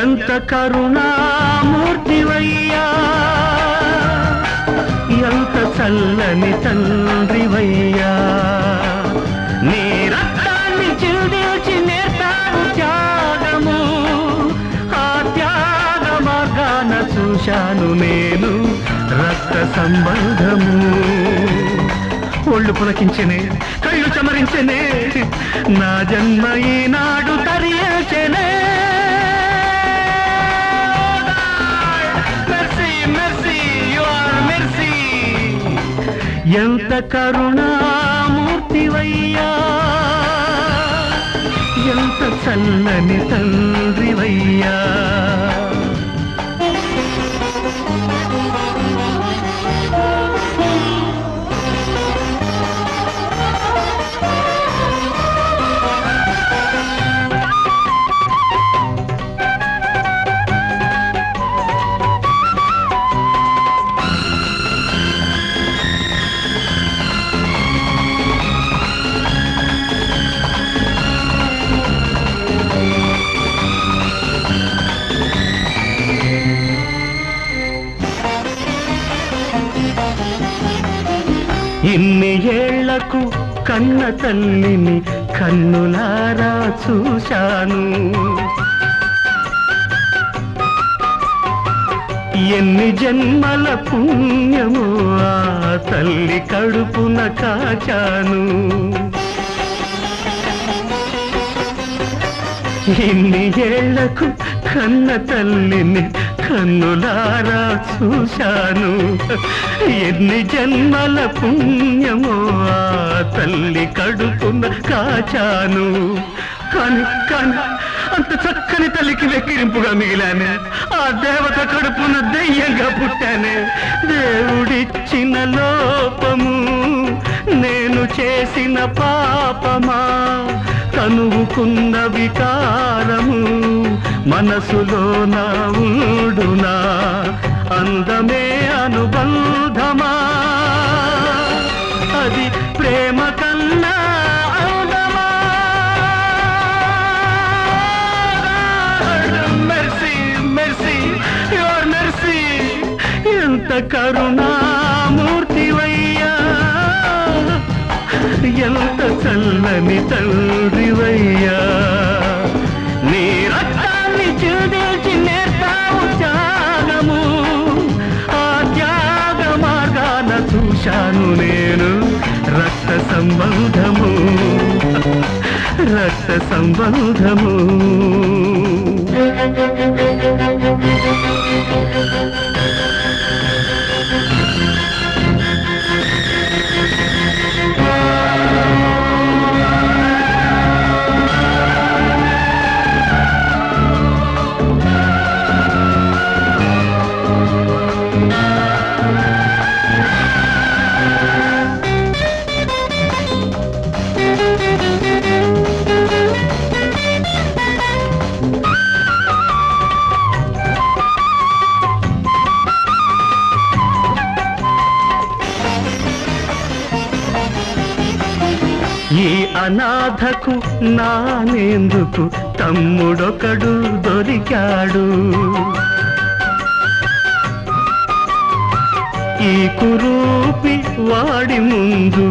ఎంత కరుణామూర్తివయ్యా, ఎంత చల్లని తండ్రివయ్యా. నీ రక్తాన్ని చిందించి నేర్పావు త్యాగము, ఆ త్యాగ మార్గాన చూశాను నేను రక్త సంబంధము. ఒళ్ళు పులకించెనే, కళ్ళు చమరించెనే, నా జన్మ ఈనాడు తరియేచెనే. ఎంత కరుణామూర్తివయ్యా, ఎంత చల్లని తండ్రివయ్యా. ఇన్ని ఏళ్లకు కన్న తల్లిని కన్నులారా చూశాను, ఎన్ని జన్మల పుణ్యము ఆ తల్లి కడుపున కాచాను. ఇన్ని ఏళ్లకు కన్న తల్లిని కన్నులారా చూశాను, ఎన్ని జన్మల పుణ్యమో ఆ తల్లి కడుపున కాచాను. కాని కాని అంత చక్కని తల్లికి వెక్కిరింపుగా మిగిలానే, ఆ దేవత కడుపున దెయ్యంగా పుట్టానే. దేవుడిచ్చిన లోపము, నేను చేసిన పాపమా, కనువుకున్న వికారము మనసులో నా ఊడునా, అందమే అనుబంధమా, అది ప్రేమ కన్నా అందమా. మెర్సీ మెర్సీ యువర్ మెర్సీ, ఎంత కరుణామూర్తివయ్యా, ఎంత చల్లని తండ్రివయ్యా. నీ రక్తాన్ని చిందించి నేర్పావు త్యాగము, ఆ త్యాగ మార్గాన చూశాను నేను రక్త సంబంధము, రక్త సంబంధము. ఈ అనాథకు నానేందుకు తమ్ముడొకడు దొరికాడు, ఈ కురూపి వాడి ముందు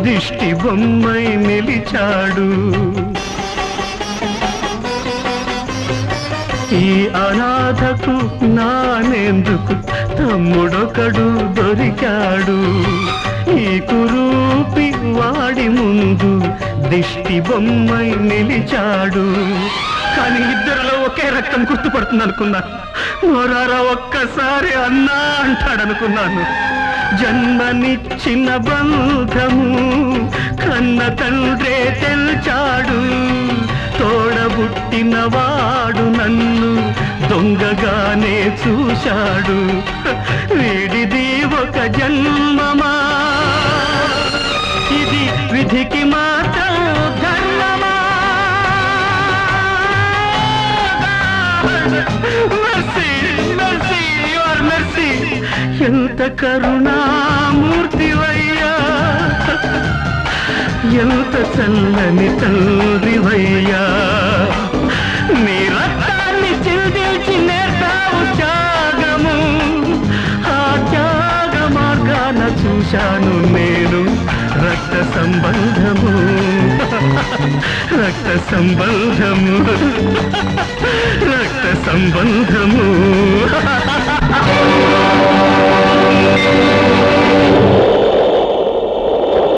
దిష్టి బొమ్మై నిలిచాడు. ఈ అనాథకు నానేందుకు తమ్ముడొకడు దొరికాడు, ఈ కురూపి వాడి ముందు దిష్టి బొమ్మై నిలిచాడు. కానీ ఇద్దరిలో ఒకే రక్తం గుర్తుపడుతుంది అనుకున్నాను. నోరారా ఒక్కసారి అన్నా అంటాడనుకున్నాను. జన్మనిచ్చిన బంధము కన్న తండ్రే తెల్చాడు, తోడబుట్టిన వాడు నన్ను దొంగగానే చూశాడు. వీడిది ఒక జన్మమా, ఇది విధికి మాత్రం ధర్మమా. మెర్సీ మెర్సీ యువర్ మెర్సీ, ఎంత కరుణామూర్తివయ్యా, ఎంత చల్లని తండ్రివయ్యా. నీ రక్తాన్ని చిందించి చూశాను నేను రక్త సంబంధము రక్త సంబంధము రక్త సంబంధము